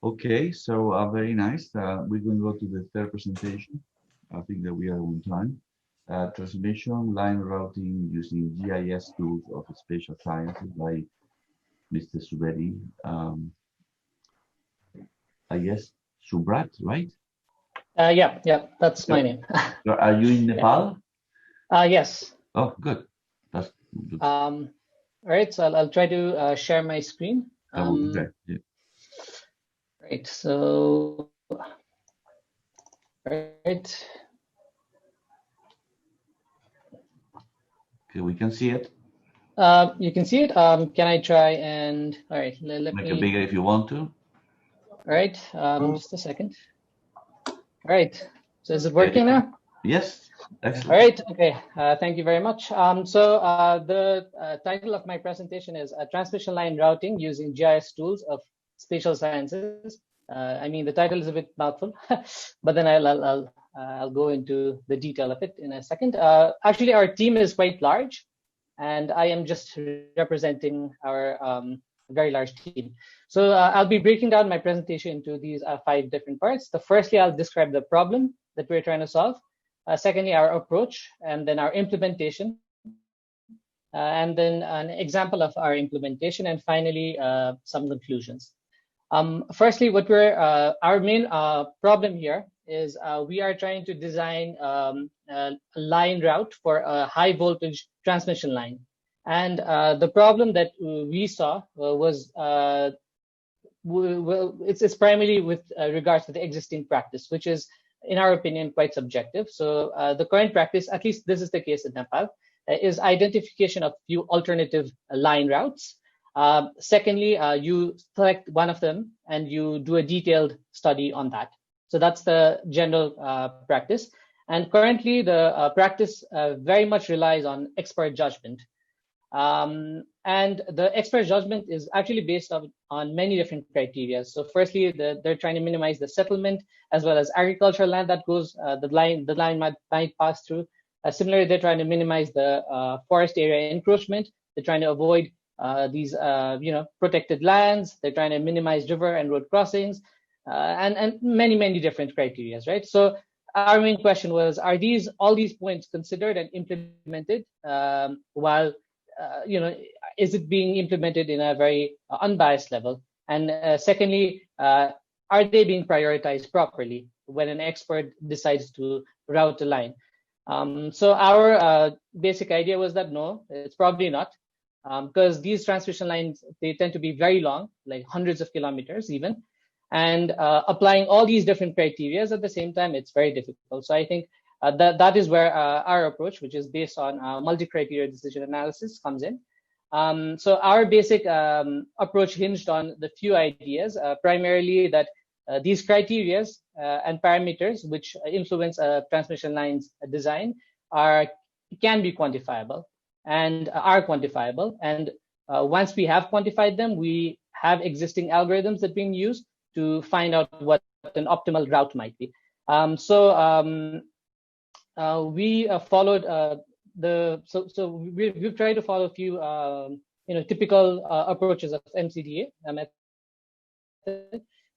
Okay, so very nice. We're going to go to the third presentation. I think that we are on time. Transmission line routing using GIS tools of spatial sciences by Mr. Subedi. I guess Subrat, right? Yeah, that's my So, name. are you in Nepal? Yes. Oh, good. That's good. All right, so I'll try to share my screen. That would be great. Yeah. Right, so, right. Okay, we can see it. You can see it. Can I try and, all right, let Make me. it bigger if you want to. All right, just a second. All right, so is it working now? Yes, excellent. All right, okay, thank you very much. The title of my presentation is Transmission Line Routing Using GIS Tools of Spatial Sciences. I mean, the title is a bit mouthful, but then I'll go into the detail of it in a second. Actually, our team is quite large, and I am just representing our very large team. So I'll be breaking down my presentation into these 5 different parts. Firstly, I'll describe the problem that we're trying to solve. Secondly, our approach, and then our implementation, and then an example of our implementation, and finally, some conclusions. Firstly, our main problem here is we are trying to design a line route for a high voltage transmission line. And the problem that we saw was, it's primarily with regards to the existing practice, which is, in our opinion, quite subjective. So the current practice, at least this is the case in Nepal, is identification of few alternative line routes. Secondly, you select one of them and you do a detailed study on that. So that's the general practice. And currently, the practice very much relies on expert judgment. And the expert judgment is actually based on many different criteria. So firstly, they're trying to minimize the settlement as well as agricultural land that goes, the line might pass through. Similarly, they're trying to minimize the forest area encroachment. They're trying to avoid these protected lands. They're trying to minimize river and road crossings, and many different criteria, right? So our main question was, are all these points considered and implemented while is it being implemented in a very unbiased level? And secondly, are they being prioritized properly when an expert decides to route a line? So our basic idea was that no, it's probably not, because these transmission lines, they tend to be very long, like hundreds of kilometers even, and applying all these different criteria at the same time, it's very difficult. So I think that is where our approach, which is based on multi-criteria decision analysis, comes in. So our basic approach hinged on the few ideas, primarily that these criteria and parameters which influence a transmission line's design can be quantifiable and are quantifiable. And once we have quantified them, we have existing algorithms that being used to find out what an optimal route might be. We followed we've tried to follow a few typical approaches of MCDA method.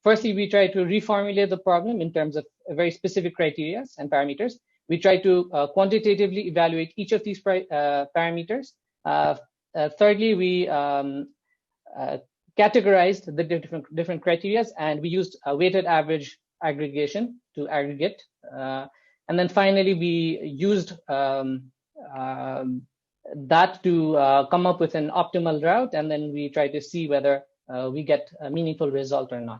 Firstly, we try to reformulate the problem in terms of very specific criteria and parameters. We try to quantitatively evaluate each of these parameters. Thirdly, we categorized the different criteria, and we used a weighted average aggregation to aggregate. And then finally, we used that to come up with an optimal route, and then we try to see whether we get a meaningful result or not.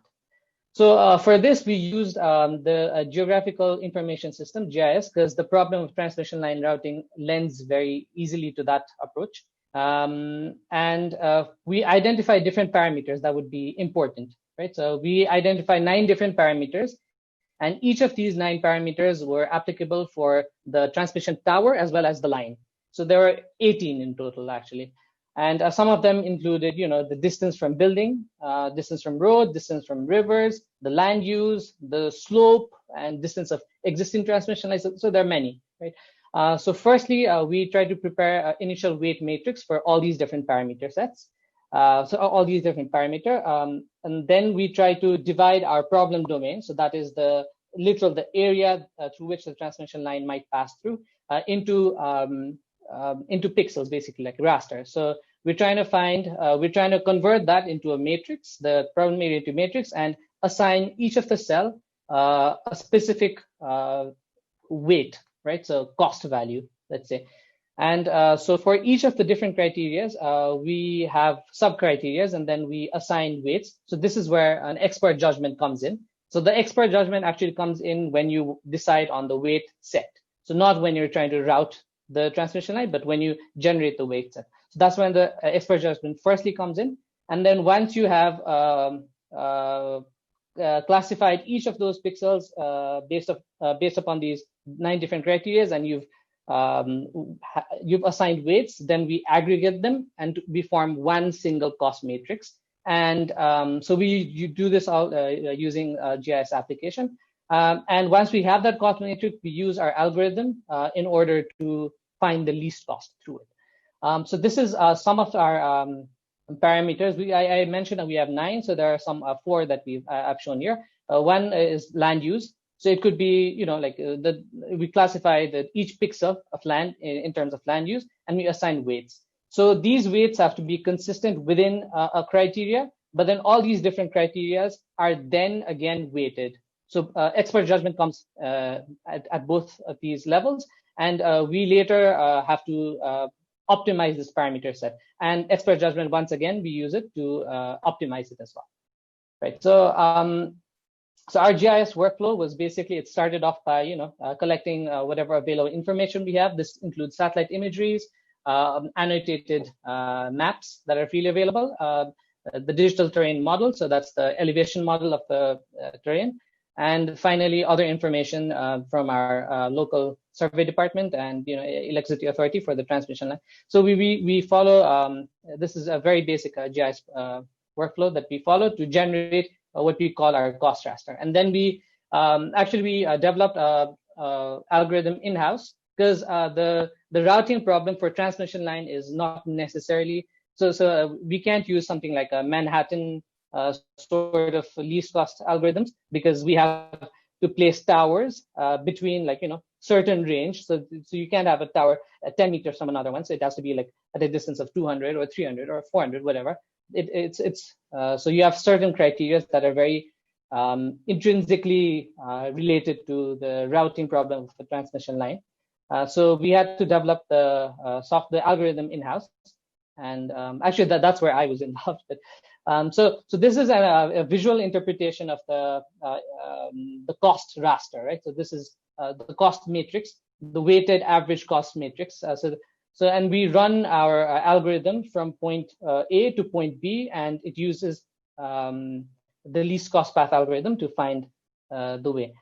So for this, we used the Geographical Information System, GIS, because the problem of transmission line routing lends very easily to that approach. And we identified different parameters that would be important, right? So we identified 9 different parameters, and each of these 9 parameters were applicable for the transmission tower as well as the line. So there were 18 in total, actually. And some of them included, the distance from building, distance from road, distance from rivers, the land use, the slope, and distance of existing transmission lines. So there are many, right? So firstly, we try to prepare an initial weight matrix for all these different parameter sets. So all these different parameters. And then we try to divide our problem domain. So that is the area through which the transmission line might pass through into pixels, basically like raster. So we're trying to convert that into a matrix, the problem area into matrix, and assign each of the cell a specific weight, right? So cost value, let's say. And so for each of the different criterias, we have sub-criterias, and then we assign weights. So this is where an expert judgment comes in. So the expert judgment actually comes in when you decide on the weight set. So not when you're trying to route the transmission line, but when you generate the weight set. So that's when the expert judgment firstly comes in. And then once you have classified each of those pixels based upon these 9 different criteria, and you've assigned weights, then we aggregate them and we form one single cost matrix. And so you do this all using a GIS application. And once we have that cost matrix, we use our algorithm in order to find the least cost through it. So this is some of our parameters. I mentioned that we have 9, so there are some 4 that I've shown here. One is land use. So it could be, we classify each pixel of land in terms of land use, and we assign weights. So these weights have to be consistent within a criteria, but then all these different criteria are then again weighted. So expert judgment comes at both of these levels, and we later have to optimize this parameter set. And expert judgment, once again, we use it to optimize it as well, right? So our GIS workflow was basically, it started off by collecting whatever available information we have. This includes satellite imageries, annotated maps that are freely available, the digital terrain model, so that's the elevation model of the terrain, and finally other information from our local survey department and electricity authority for the transmission line. So we follow this is a very basic GIS workflow that we follow to generate what we call our cost raster. And then we developed algorithm in-house, because the routing problem for transmission line is not necessarily, so we can't use something like a Manhattan sort of least cost algorithms, because we have to place towers between certain range. So you can't have a tower at 10 meters from another one. So it has to be like at a distance of 200 or 300 or 400, whatever. So you have certain criteria that are very intrinsically related to the routing problem of the transmission line. So we had to develop the algorithm in-house, and actually that's where I was involved. But so this is a visual interpretation of the cost raster, right? So this is the cost matrix, the weighted average cost matrix. So and we run our algorithm from point A to point B, and it uses the least cost path algorithm to find the way.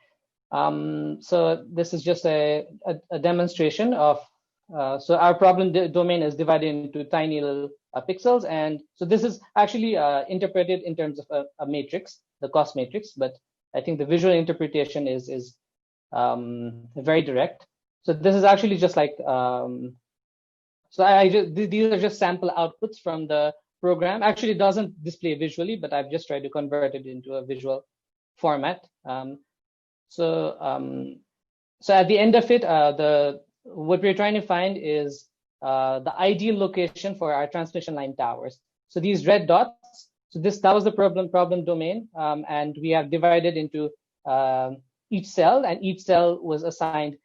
So this is just a demonstration of, so our problem domain is divided into tiny little pixels. And so this is actually interpreted in terms of a matrix, the cost matrix, but I think the visual interpretation is very direct. So this is actually just like, these are just sample outputs from the program. Actually, it doesn't display visually, but I've just tried to convert it into a visual format. So at the end of it, what we're trying to find is the ideal location for our transmission line towers. So these red dots, that was the problem domain, and we have divided into each cell, and each cell was assigned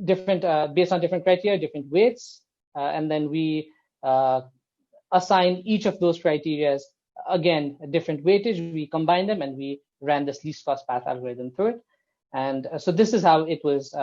different based on different criteria, different weights, and then we assign each of those criteria again a different weightage. We combine them and we ran this least cost path algorithm through it. And so this is how it was.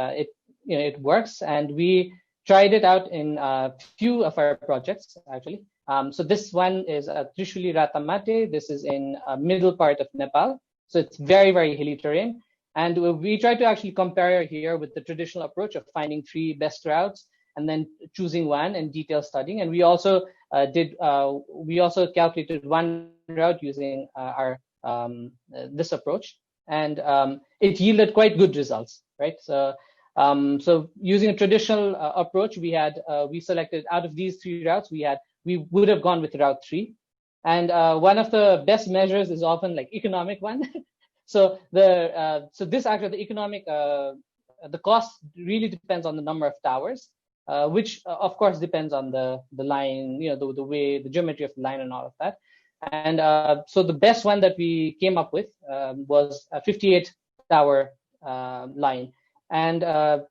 It works, and we tried it out in a few of our projects actually. So this one is Trishuli Ratamate. This is in middle part of Nepal. So it's very, very hilly terrain. And we try to actually compare here with the traditional approach of finding 3 best routes and then choosing one and detailed studying. And we also calculated one route using our this approach, and it yielded quite good results, right? So using a traditional approach, we selected out of these 3 routes, we had we would have gone with route 3. And one of the best measures is often like economic one. So this actually, the economic, the cost really depends on the number of towers, which of course depends on the line, the way, the geometry of the line and all of that. And so the best one that we came up with was a 58 tower line. And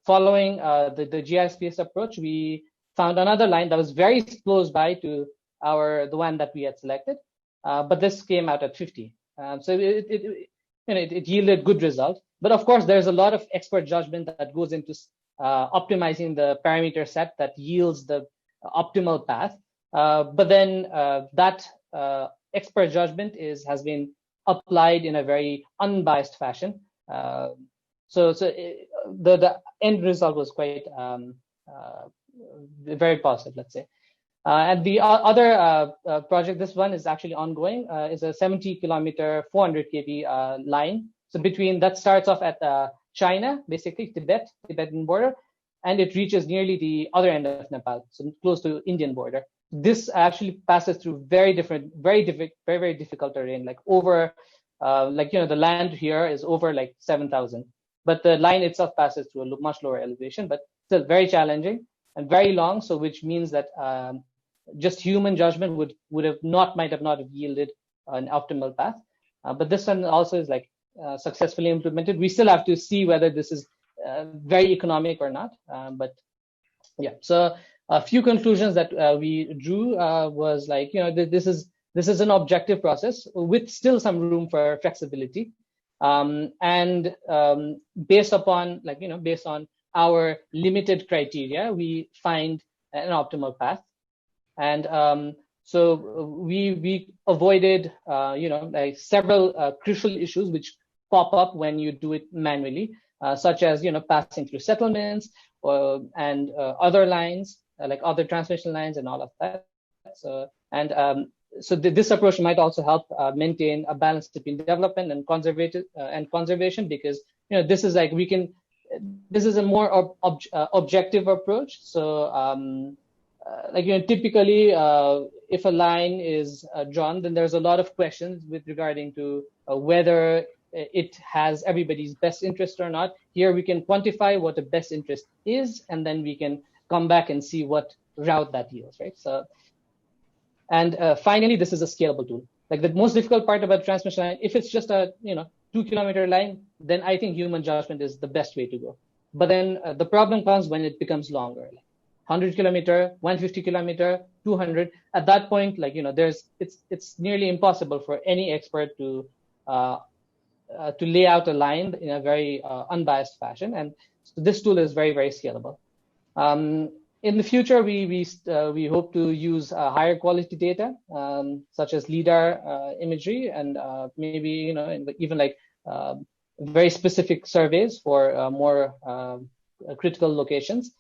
following the GISPS approach, we found another line that was very close by to the one that we had selected, but this came out at 50. So it yielded good results. But of course, there's a lot of expert judgment that goes into optimizing the parameter set that yields the optimal path. But then that expert judgment has been applied in a very unbiased fashion. So the end result was quite very positive, let's say. And the other project, this one is actually ongoing, is a 70-kilometer, 400 kV line. So that starts off at China, basically Tibetan border, and it reaches nearly the other end of Nepal, so close to Indian border. This actually passes through very difficult terrain, like over, the land here is over like 7,000, but the line itself passes through a much lower elevation, but still very challenging and very long. So which means that just human judgment might have not yielded an optimal path. But this one also is like successfully implemented. We still have to see whether this is very economic or not. But yeah, so a few conclusions that we drew was like, this is an objective process with still some room for flexibility. And based on our limited criteria, we find an optimal path. And so we avoided, several crucial issues which pop up when you do it manually, such as, passing through settlements and other lines, like other transmission lines and all of that. So this approach might also help maintain a balance between development and conservation, because this is like this is a more objective approach. So typically if a line is drawn, then there's a lot of questions regarding to whether it has everybody's best interest or not. Here we can quantify what the best interest is, and then we can come back and see what route that yields, right? So, and finally, this is a scalable tool. Like the most difficult part about transmission line, if it's just a 2-kilometer line, then I think human judgment is the best way to go. But then the problem comes when it becomes longer, like 100 kilometer, 150 kilometer, 200. At that point, it's nearly impossible for any expert to lay out a line in a very unbiased fashion. And so this tool is very, very scalable. In the future, we hope to use higher quality data, such as LIDAR imagery, and maybe even like very specific surveys for more critical locations.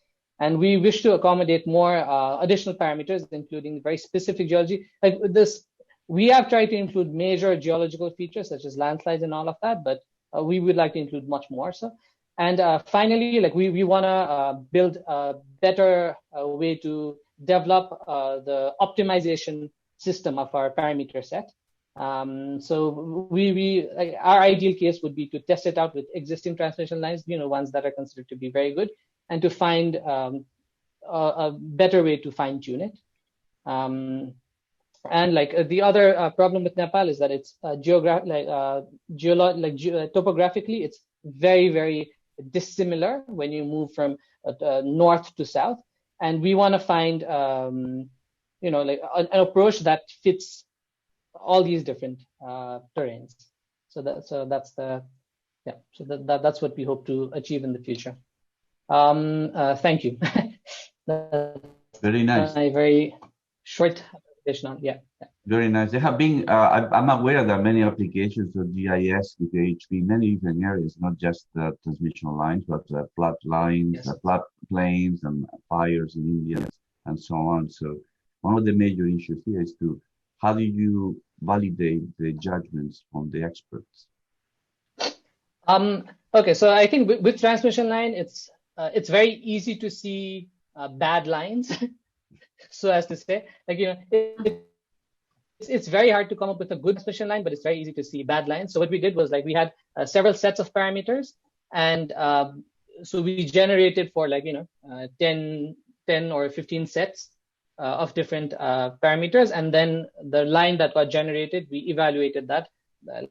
And we wish to accommodate more additional parameters, including very specific geology. Like this, we have tried to include major geological features such as landslides and all of that, but we would like to include much more. So, and finally, like we want to build a better way to develop the optimization system of our parameter set. So our ideal case would be to test it out with existing transmission lines, ones that are considered to be very good, and to find a better way to fine tune it. And like the other problem with Nepal is that it's topographically, it's very, very dissimilar when you move from north to south. And we want to find, an approach that fits all these different terrains. So that's what we hope to achieve in the future. Thank you. Very nice. A very short presentation on, yeah. Very nice. There have been, I'm aware that many applications of GIS with HP, many different areas, not just transmission lines, but flood lines, Yes. Flood plains and fires in India and so on. So one of the major issues here is how do you validate the judgments from the experts? Okay, so I think with transmission line, it's very easy to see bad lines. so as to say, like, it's very hard to come up with a good transmission line, but it's very easy to see bad lines. So what we did was, like, we had several sets of parameters, and so we generated for, like, 10 or 15 sets of different parameters, and then the line that got generated, we evaluated that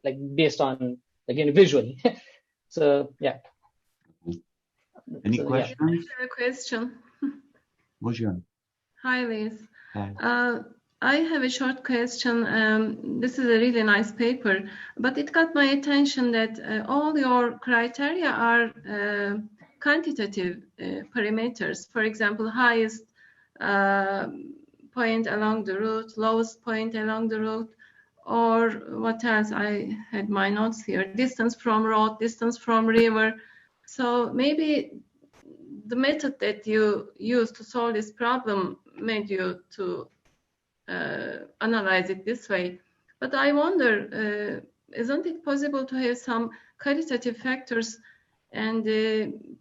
like based on, again, visually. So yeah. Any So, questions? I have a question. Bhujan. Hi, Liz. Hi. I have a short question. This is a really nice paper, but it got my attention that all your criteria are quantitative parameters. For example, highest point along the route, lowest point along the route, or what else? I had my notes here. Distance from road, distance from river. So maybe the method that you used to solve this problem made you to analyze it this way. But I wonder, isn't it possible to have some qualitative factors and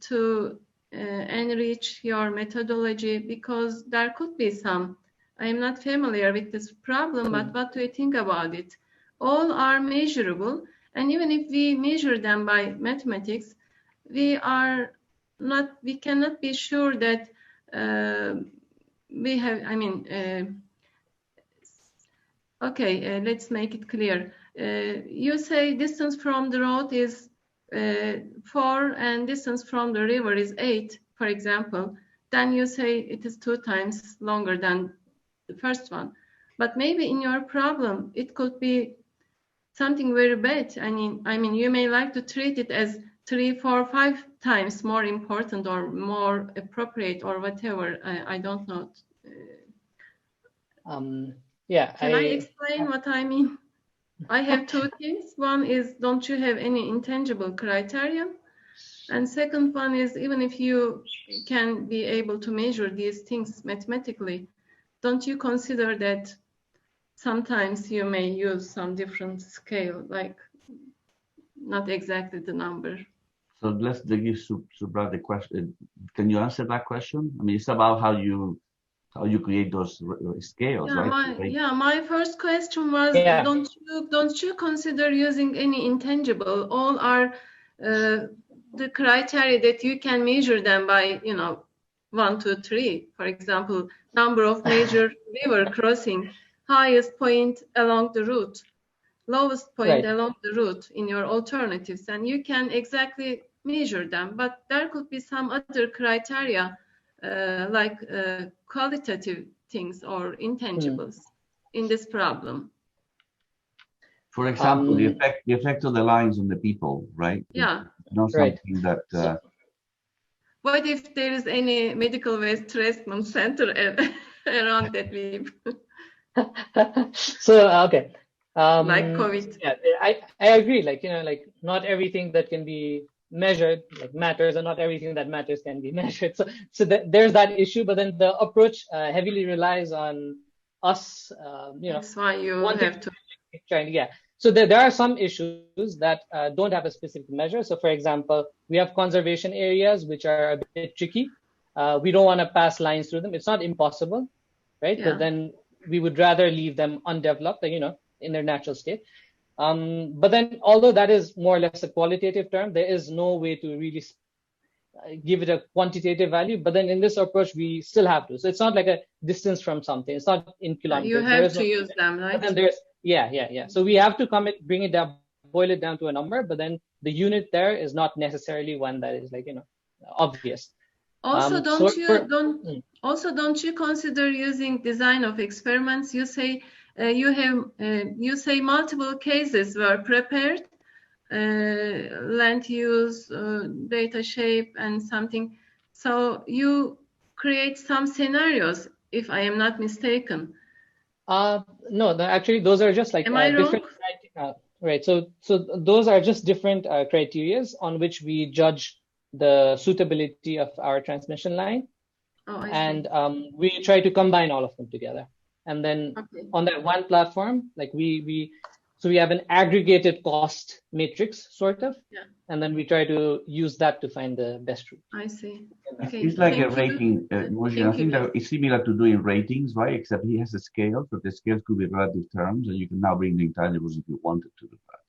to enrich your methodology? Because there could be some. I am not familiar with this problem, but what do you think about it? All are measurable, and even if we measure them by mathematics, we cannot be sure that we have, okay, let's make it clear. You say distance from the road is 4 and distance from the river is 8, for example. Then you say it is 2 times longer than the first one. But maybe in your problem, it could be something very bad. I mean, you may like to treat it as 3, 4, 5 times more important or more appropriate or whatever. I don't know. Yeah. Can I explain what I mean? I have 2 things. One is, don't you have any intangible criteria? And second one is, even if you can be able to measure these things mathematically, don't you consider that sometimes you may use some different scale, like not exactly the number? So let's give Subrat the question. Can you answer that question? I mean, it's about how you create those scales, Yeah, right? my first question was, don't you consider using any intangible? All are the criteria that you can measure them by, 1, 2, 3. For example, number of major river crossing, highest point along the route, lowest point along the route in your alternatives, and you can exactly measure them. But there could be some other criteria like qualitative things or intangibles in this problem. For example, the effect of the lines on the people, right? Yeah. It's not something that. What if there is any medical waste treatment center around that people? So okay. Like COVID. Yeah, I agree. Like, not everything that can be measured matters, and not everything that matters can be measured. So there's that issue. But then the approach heavily relies on us. That's why you have to. Yeah. So there are some issues that don't have a specific measure. So for example, we have conservation areas which are a bit tricky. We don't want to pass lines through them. It's not impossible, right? Yeah. But then we would rather leave them undeveloped, in their natural state. But then, although that is more or less a qualitative term, there is no way to really give it a quantitative value. But then in this approach, we still have to. So it's not like a distance from something. It's not in kilometers. You have to use them, right? And there's yeah. So we have to bring it down, boil it down to a number. But then the unit there is not necessarily one that is obvious. Also, don't you consider using design of experiments? You say you say multiple cases were prepared, land use, data shape, and something. So you create some scenarios, if I am not mistaken. No, actually, those are just am I different wrong? right. So those are just different criteria on which we judge the suitability of our transmission line. Oh, I see. And we try to combine all of them together. And then on that one platform, we So we have an aggregated cost matrix, sort of, Yeah. and then we try to use that to find the best route. I see. Okay. It's like a Thank you. rating. I think that it's similar to doing ratings, right? Except he has a scale, so the scales could be relative terms, and you can now bring the intangibles if you wanted to do that.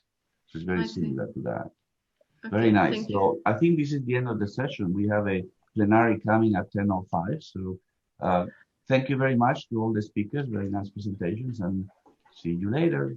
So it's very similar to that. Okay, Very nice. thank So you. I think this is the end of the session. We have a plenary coming at 10:05. So thank you very much to all the speakers. Very nice presentations, and see you later.